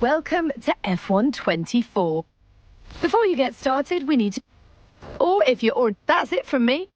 Welcome to F124. Before you get started, we need to... Or if you're... Or that's it from me.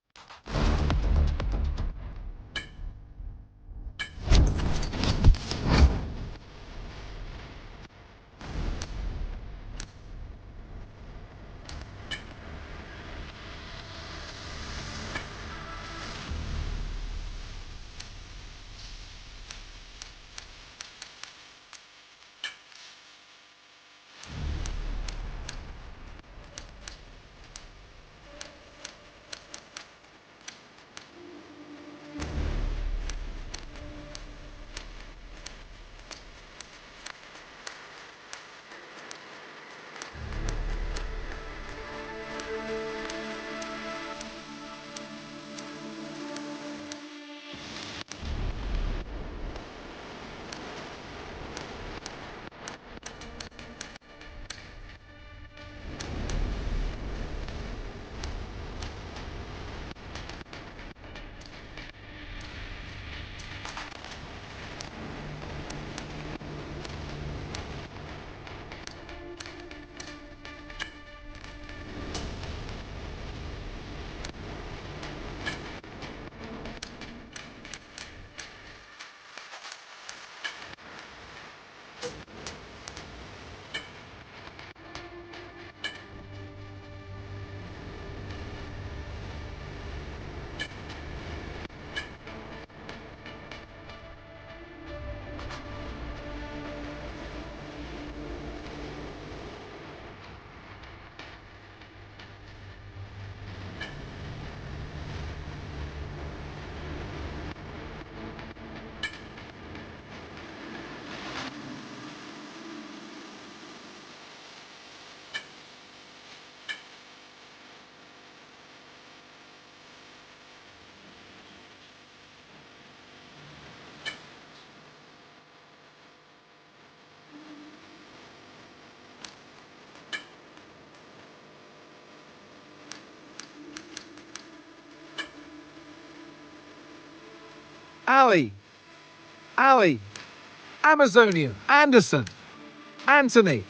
Ali, Amazonian, Anderson, Anthony,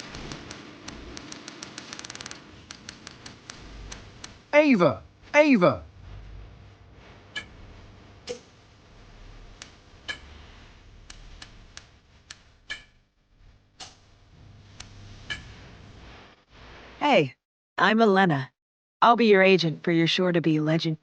Ava. Hey, I'm Elena. I'll be your agent for your sure-to-be legend.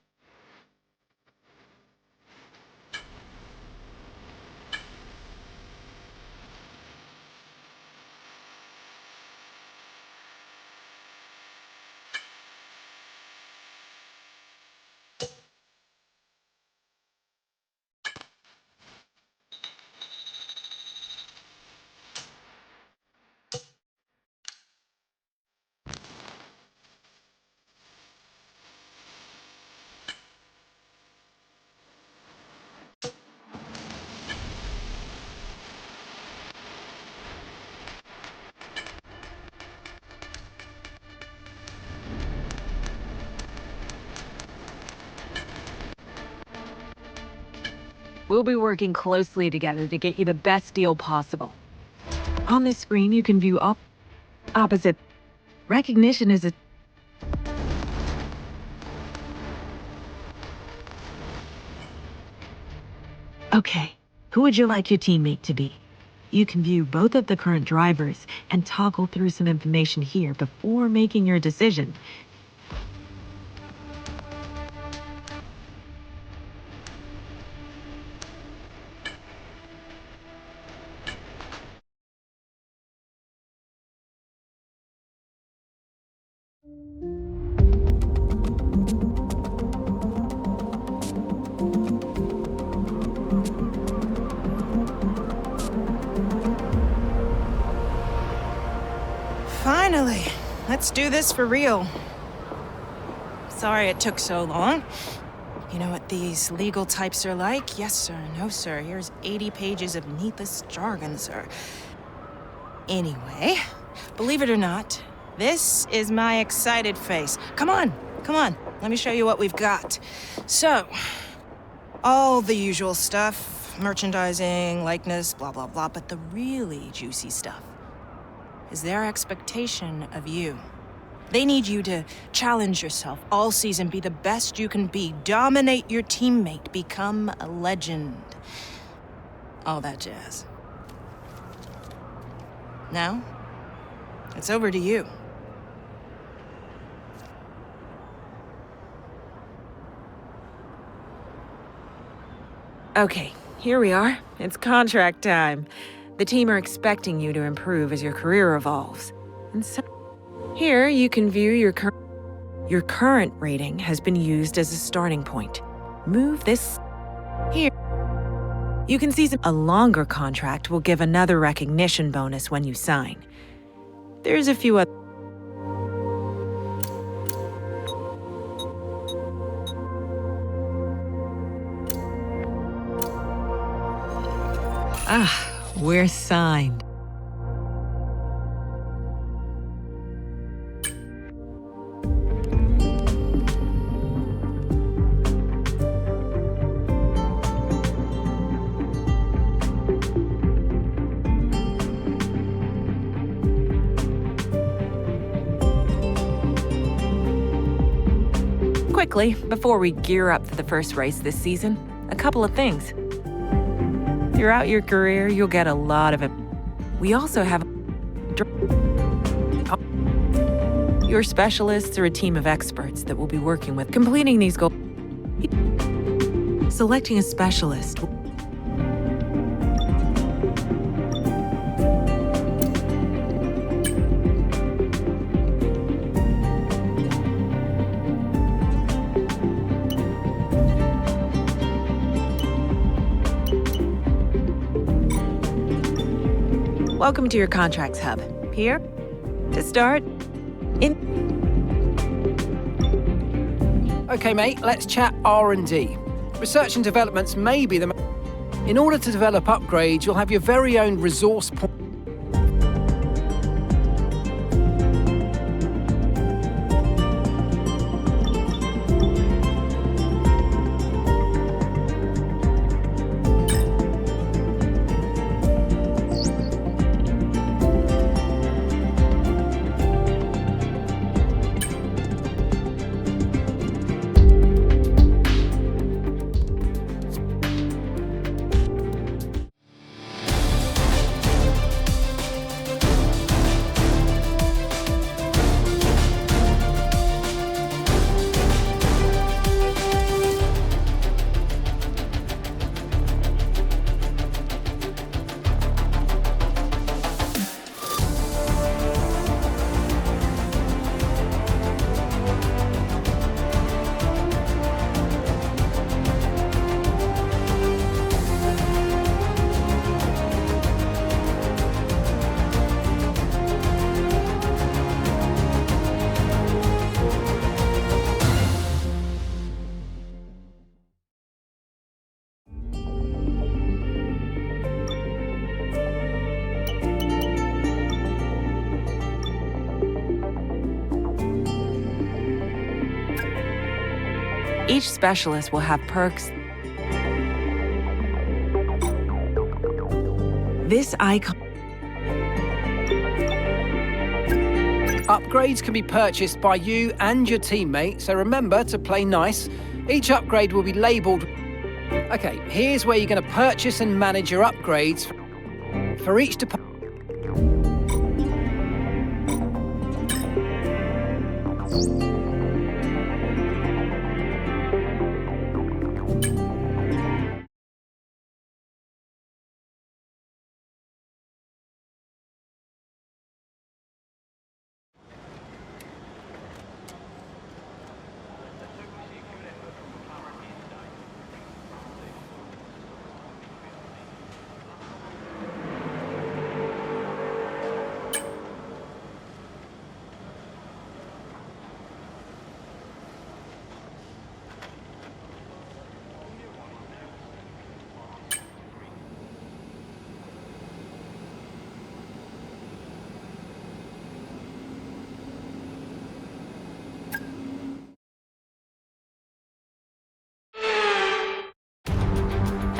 We'll be working closely together to get you the best deal possible. On this screen, you can view opposite. Recognition is a... Okay, who would you like your teammate to be? You can view both of the current drivers and toggle through some information here before making your decision. Finally, let's do this for real. Sorry it took so long. You know what these legal types are like? Yes, sir. No, sir. Here's 80 pages of needless jargon, sir. Anyway, believe it or not, this is my excited face. Come on. Let me show you what we've got. So, all the usual stuff. Merchandising, likeness, blah, blah, blah. But the really juicy stuff. is their expectation of you. They need you to challenge yourself all season, be the best you can be, dominate your teammate, become a legend. All that jazz. Now, it's over to you. Okay, here we are. It's contract time. The team are expecting you to improve as your career evolves. And so, here you can view your current rating has been used as a starting point. Move this here. You can see a longer contract will give another recognition bonus when you sign. There's a few other. We're signed. Quickly, before we gear up for the first race this season, a couple of things. Throughout your career, you'll get a lot of it. We also have your specialists are a team of experts that will be working with completing these goals. Selecting a specialist. Welcome to your contracts hub. Here, to start, Okay, mate, let's chat R&D. Research and developments may be the... In order to develop upgrades, you'll have your very own resource point. each specialist will have perks. This icon. Upgrades can be purchased by you and your teammate, so remember to play nice. Each upgrade will be labelled. Okay, here's where you're going to purchase and manage your upgrades for each department.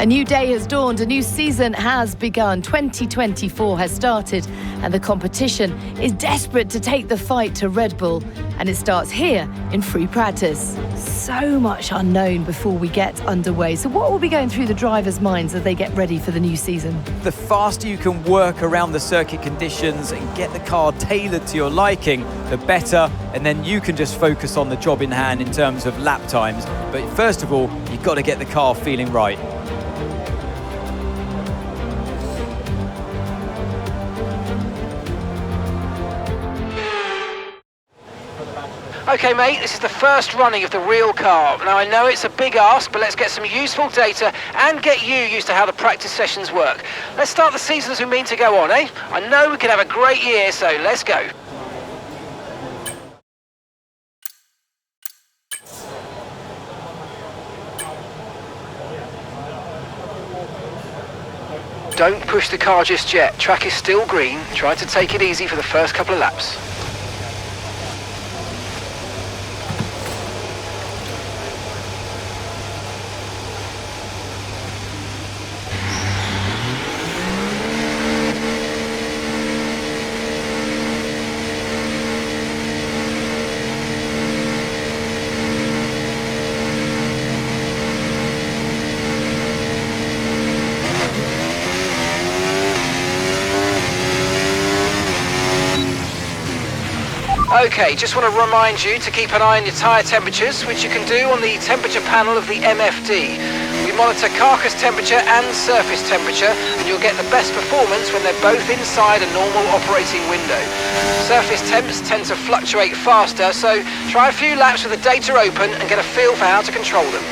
A new day has dawned, a new season has begun. 2024 has started, and the competition is desperate to take the fight to Red Bull. And it starts here in free practice. So much unknown before we get underway. So what will be going through the drivers' minds as they get ready for the new season? The faster you can work around the circuit conditions and get the car tailored to your liking, the better. And then you can just focus on the job in hand in terms of lap times. But first of all, you've got to get the car feeling right. Okay, mate, this is the first running of the real car. Now, I know it's a big ask, but let's get some useful data and get you used to how the practice sessions work. Let's start the season as we mean to go on, eh? I know we can have a great year, so let's go. Don't push the car just yet. Track is still green. Try to take it easy for the first couple of laps. Okay, just want to remind you to keep an eye on your tyre temperatures, which you can do on the temperature panel of the MFD. We monitor carcass temperature and surface temperature, and you'll get the best performance when they're both inside a normal operating window. Surface temps tend to fluctuate faster, so try a few laps with the data open and get a feel for how to control them.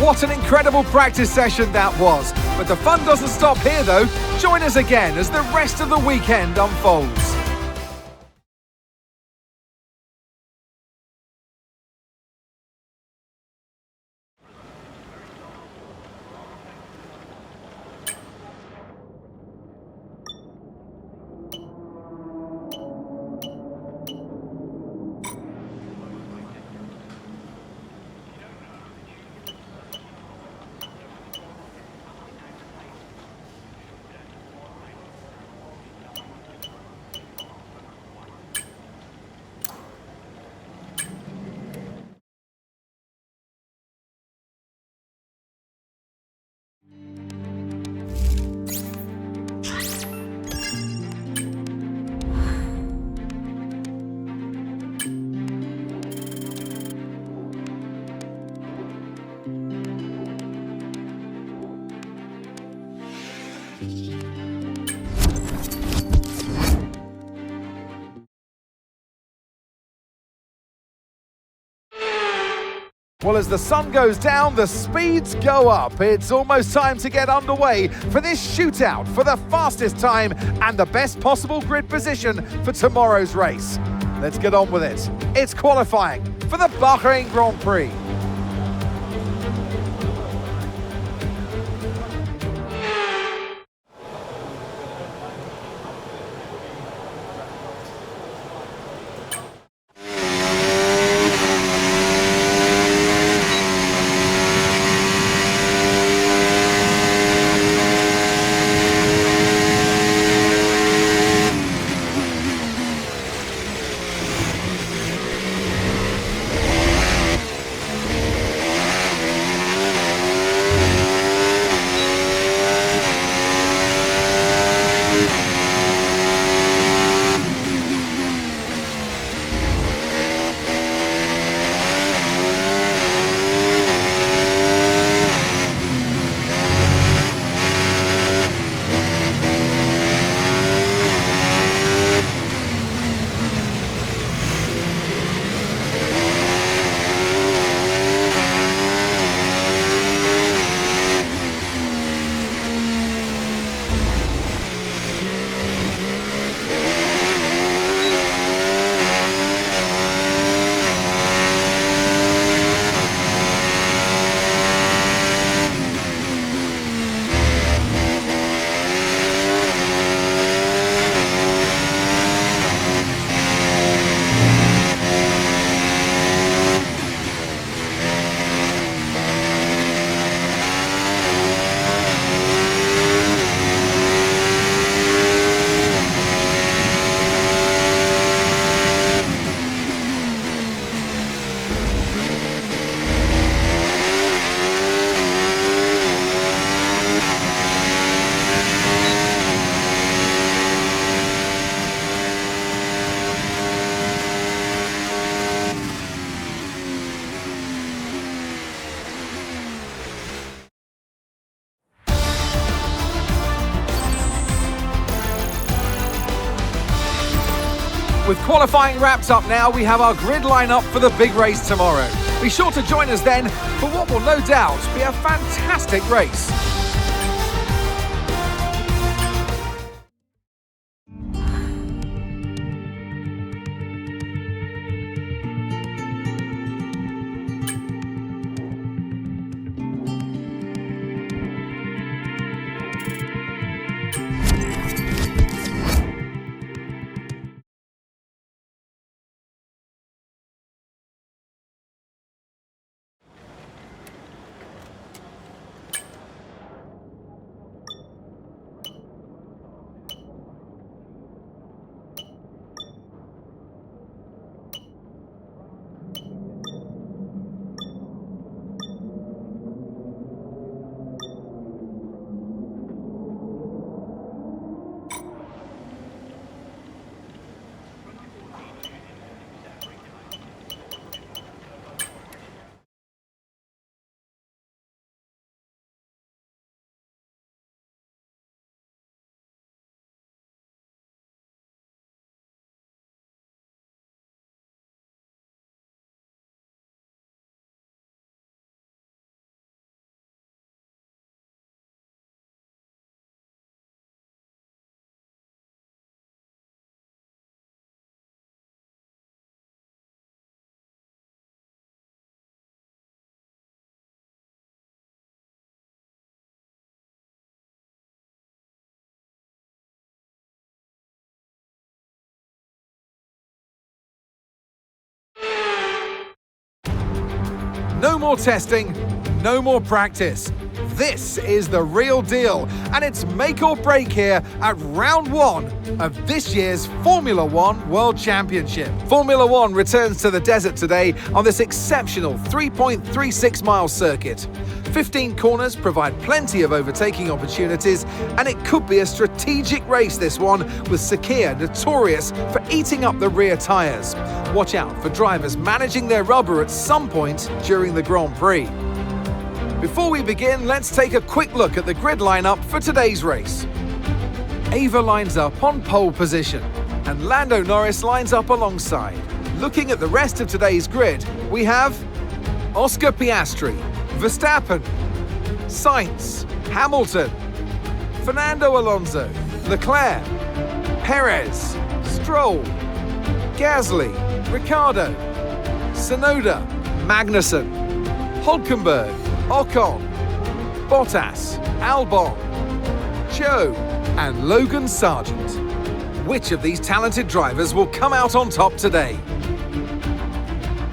What an incredible practice session that was. But the fun doesn't stop here though. Join us again as the rest of the weekend unfolds. Well, as the sun goes down, the speeds go up. It's almost time to get underway for this shootout for the fastest time and the best possible grid position for tomorrow's race. Let's get on with it. It's qualifying for the Bahrain Grand Prix. With qualifying wrapped up now, we have our grid lineup for the big race tomorrow. Be sure to join us then for what will no doubt be a fantastic race. No more testing, no more practice. This is the real deal, and it's make or break here at round 1 of this year's Formula One World Championship. Formula One returns to the desert today on this exceptional 3.36-mile circuit. 15 corners provide plenty of overtaking opportunities, and it could be a strategic race, this one, with Sakhir notorious for eating up the rear tyres. Watch out for drivers managing their rubber at some point during the Grand Prix. Before we begin, let's take a quick look at the grid lineup for today's race. Ava lines up on pole position, and Lando Norris lines up alongside. Looking at the rest of today's grid, we have Oscar Piastri, Verstappen, Sainz, Hamilton, Fernando Alonso, Leclerc, Perez, Stroll, Gasly, Ricciardo, Tsunoda, Magnussen, Hülkenberg, Ocon, Bottas, Albon, Zhou, and Logan Sargent. Which of these talented drivers will come out on top today?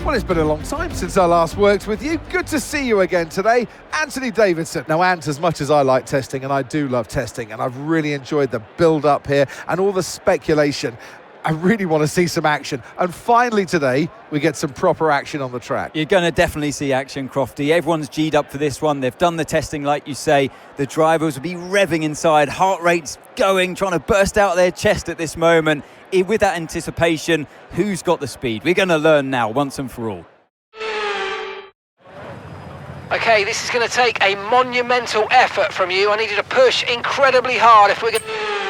Well, it's been a long time since I last worked with you. Good to see you again today, Anthony Davidson. Now, Ant, as much as I like testing, and I do love testing, and I've really enjoyed the build-up here and all the speculation, I really want to see some action. And finally today, we get some proper action on the track. You're going to definitely see action, Crofty. Everyone's G'd up for this one. They've done the testing, like you say. The drivers will be revving inside, heart rates going, trying to burst out their chest at this moment. With that anticipation, who's got the speed? We're going to learn now, once and for all. Okay, this is going to take a monumental effort from you. I need you to push incredibly hard if we're going to...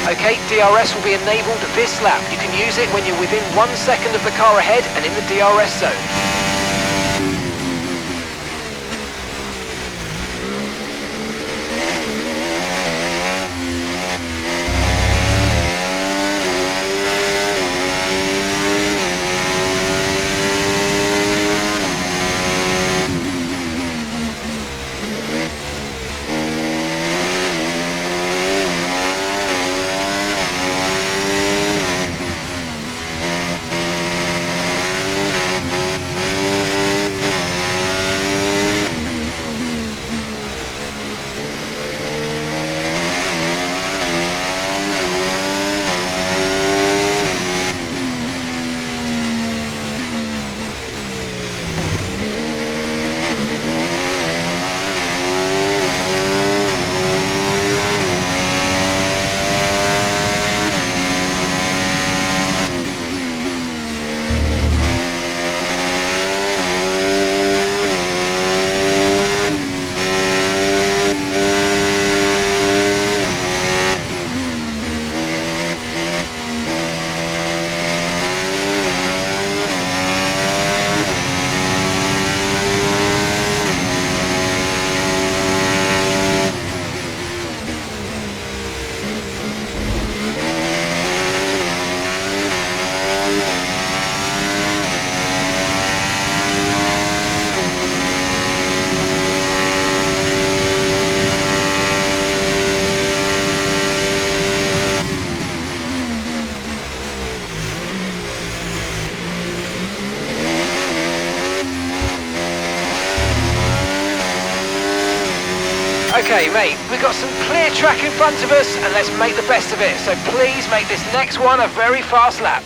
Okay, DRS will be enabled this lap. You can use it when you're within 1 second of the car ahead and in the DRS zone. Okay, mate, we've got some clear track in front of us, and let's make the best of it. So please make this next one a very fast lap.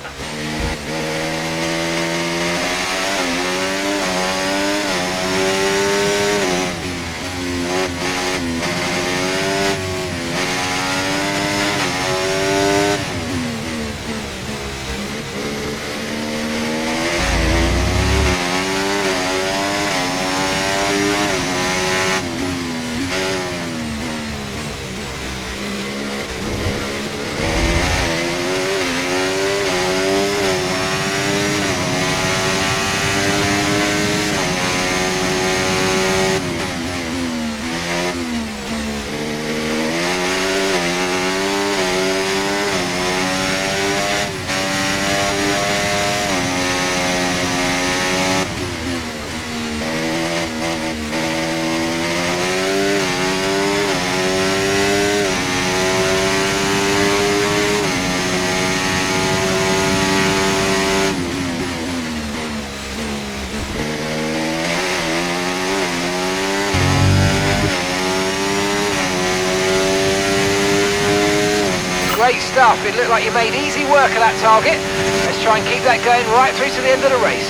Great stuff. It looked like you made easy work of that target. Let's try and keep that going right through to the end of the race.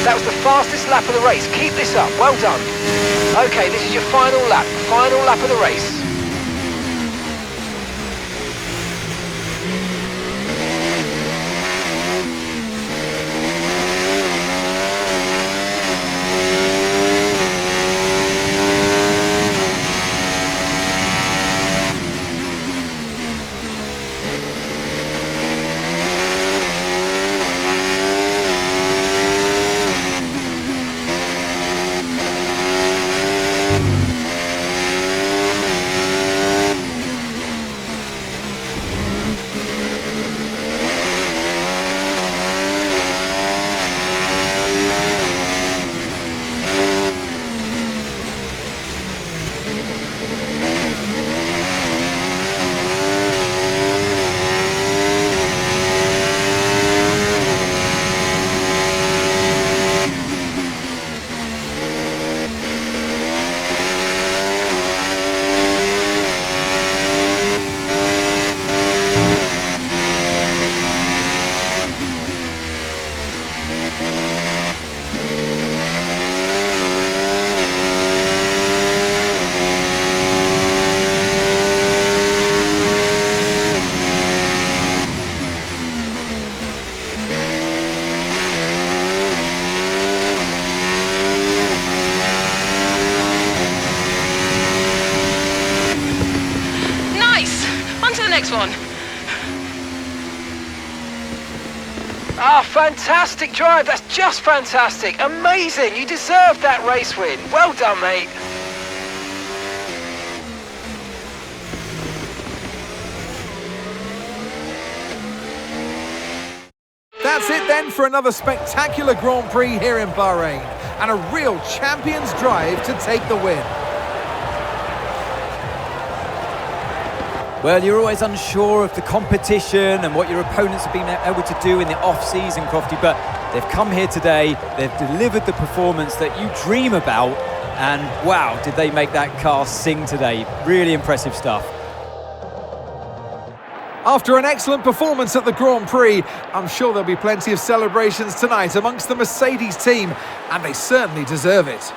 That was the fastest lap of the race. Keep this up. Well done. Okay, this is your final lap of the race. One. Ah, fantastic drive. That's just fantastic. Amazing. You deserved that race win. Well done, mate. That's it then for another spectacular Grand Prix here in Bahrain, and a real champion's drive to take the win. Well, you're always unsure of the competition and what your opponents have been able to do in the off-season, Crofty, but they've come here today, they've delivered the performance that you dream about, and wow, did they make that car sing today. Really impressive stuff. After an excellent performance at the Grand Prix, I'm sure there'll be plenty of celebrations tonight amongst the Mercedes team, and they certainly deserve it.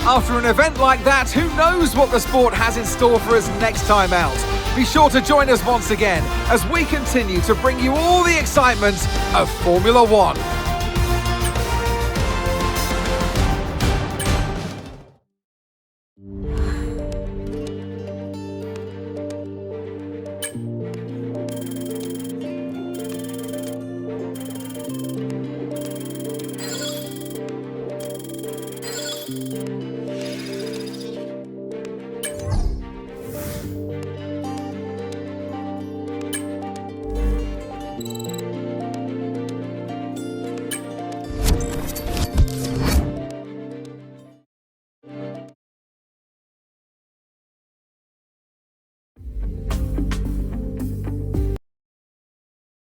After an event like that, who knows what the sport has in store for us next time out? Be sure to join us once again as we continue to bring you all the excitement of Formula One.